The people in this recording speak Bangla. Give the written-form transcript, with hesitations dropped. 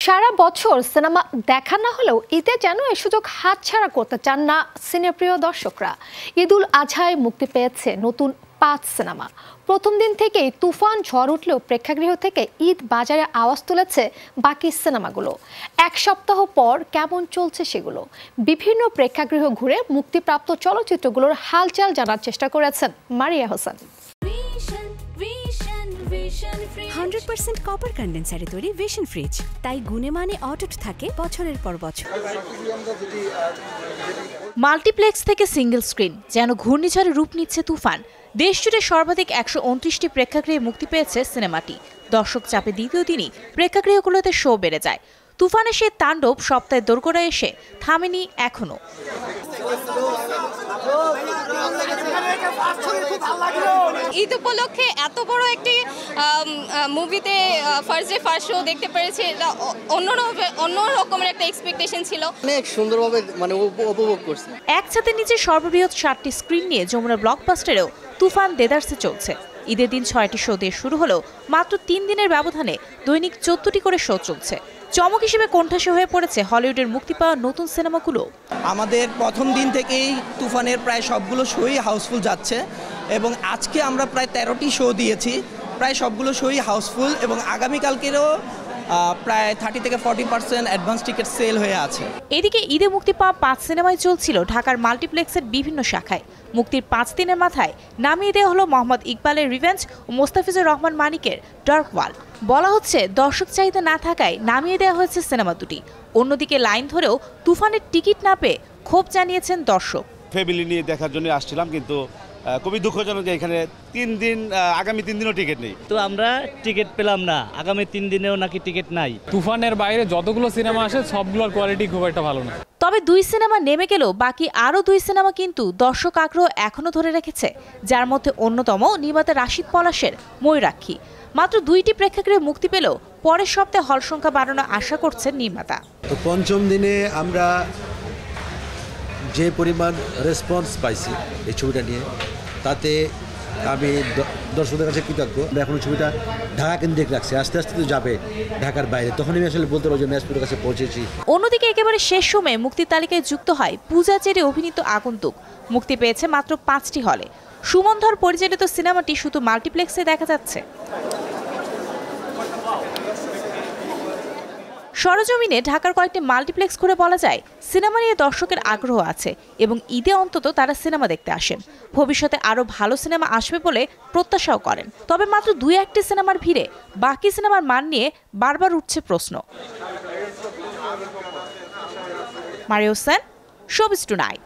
সারা বছর সিনেমা দেখা না হলেও ঈদে যেন এই সুযোগ হাতছাড়া করতে চান না সিনেপ্রিয় দর্শকরা। ঈদুল আজহায় মুক্তি পেয়েছে নতুন 5 সিনেমা। প্রথম দিন থেকেই তুফান ঝড় উঠলেও প্রেক্ষাগৃহ থেকে ঈদ বাজারে আওয়াজ তুলেছে বাকি সিনেমাগুলো। এক সপ্তাহ পর কেমন চলছে সেগুলো, বিভিন্ন প্রেক্ষাগৃহ ঘুরে মুক্তিপ্রাপ্ত চলচ্চিত্রগুলোর হালচাল জানার চেষ্টা করেছেন মারিয়া হোসেন। 100% কপার কন্ডেন্সারে তৈরি ভিশন ফ্রিজ, তাই গুণে মানে অটুট থাকে বছরের পর বছর। মাল্টিপ্লেক্স থেকে সিঙ্গেল স্ক্রিন যেন ঘূর্ণিঝড়ে রূপ নিচ্ছে তুফান। দেশজুড়ে সর্বাধিক 129টি প্রেক্ষাগৃহে মুক্তি পেয়েছে সিনেমাটি। দর্শক চাপে দ্বিতীয় দিনই প্রেক্ষাগৃহগুলোতে শো বেড়ে যায়। তুফানের সেই তাণ্ডব সপ্তাহে দোরগোড়ায় এসে থামেনি এখনো। ঈদ উপলক্ষে এত বড় একটি মুভিতে ফার্স্ট শো দেখতে পেরেছি, এটা অন্য রকমের একটা এক্সপেকটেশন ছিল। অনেক সুন্দরভাবে উপভোগ করছি। এক ছাদের নিচে সর্ববৃহৎ 7টি স্ক্রিন নিয়ে যমুনা ব্লকবাস্টারেও তুফান দেদারসে চলছে। ঈদের দিন 6টি শো দিয়ে শুরু হলেও মাত্র 3 দিনের ব্যবধানে দৈনিক 14টি করে শো চলছে। চমক হিসেবে কোণঠাসা হয়ে পড়েছে হলিউডের মুক্তি পাওয়া নতুন সিনেমাগুলো। আমাদের প্রথম দিন থেকেই তুফানের প্রায় সবগুলো শোই হাউসফুল যাচ্ছে এবং আজকে আমরা প্রায় 13টি শো দিয়েছি, প্রায় সবগুলো শোই হাউসফুল এবং আগামীকালকেরও প্রায় 30 থেকে 40% অ্যাডভান্স টিকিট সেল হয়ে আছে। এদিকে ঈদে মুক্তি পাওয়া 5 সিনেমাই চলছিল ঢাকার মাল্টিপ্লেক্সের বিভিন্ন শাখায়। মুক্তির 5 দিনের মাথায় নামিয়ে দেওয়া হলো মোহাম্মদ ইকবালের রিভেঞ্জ ও মোস্তাফিজুর রহমান মানিকের ডার্ক ওয়াল। বলা হচ্ছে দর্শক চাহিদা না থাকায় নামিয়ে দেওয়া হয়েছে সিনেমা দুটি। অন্যদিকে লাইন ধরেও তুফানের টিকিট না পেয়ে ক্ষোভ জানিয়েছেন দর্শক। ফ্যামিলি নিয়ে দেখার জন্য আসছিলাম, কিন্তু খুবই দুঃখজনক যে এখানে 3 দিন আগামী 3 দিনও টিকিট নেই। তো আমরা টিকিট পেলাম না, আগামী 3 দিনেও নাকি টিকিট নাই। তুফানের বাইরে যতগুলো সিনেমা আসে সবগুলোর কোয়ালিটি খুব একটা ভালো না। তবে 2 সিনেমা নেমে গেলেও বাকি আরও 2 সিনেমা কিন্তু দর্শক আগ্রহ এখনো ধরে রেখেছে, যার মধ্যে অন্যতম নির্মাতা রাশিদ পলাশের ময়ূরাক্ষী। মাত্র 2টি প্রেক্ষাগৃহে মুক্তি পেলেও পরের সপ্তাহে হল সংখ্যা বাড়ানোর আশা করছেন নির্মাতা। তো পঞ্চম দিনে আমরা যে পরিমাণ রেসপন্স পাইছি এই ছবিটা নিয়ে, তাতে আমি দর্শকদের কাছে কৃতজ্ঞ। এখন ছবিটা ঢাকা কেন্দ্রিক রাখছে, আস্তে আস্তে তো যাবে ঢাকার বাইরে, তখন আমি আসলে বলতে পারবো যে ম্যাচপুরের কাছে পৌঁছেছি। অন্যদিকে একেবারে শেষ সময়ে মুক্তির তালিকায় যুক্ত হয় পূজা চেরি অভিনীত আগন্তুক। মুক্তি পেয়েছে মাত্র 5টি হলে। সুমন ধর পরিচালিত সিনেমাটি শুধু মাল্টিপ্লেক্সে দেখা যাচ্ছে। সরজমিনে ঢাকার কয়েকটি মাল্টিপ্লেক্স ঘুরে বলা যায় সিনেমা নিয়ে দর্শকের আগ্রহ আছে এবং ঈদে অন্তত তারা সিনেমা দেখতে আসেন। ভবিষ্যতে আরও ভালো সিনেমা আসবে বলে প্রত্যাশাও করেন। তবে মাত্র 2-1টি সিনেমার ভিড়ে বাকি সিনেমার মান নিয়ে বারবার উঠছে প্রশ্ন। মারিয়া হোসেন, শোবিজ টুনাইট।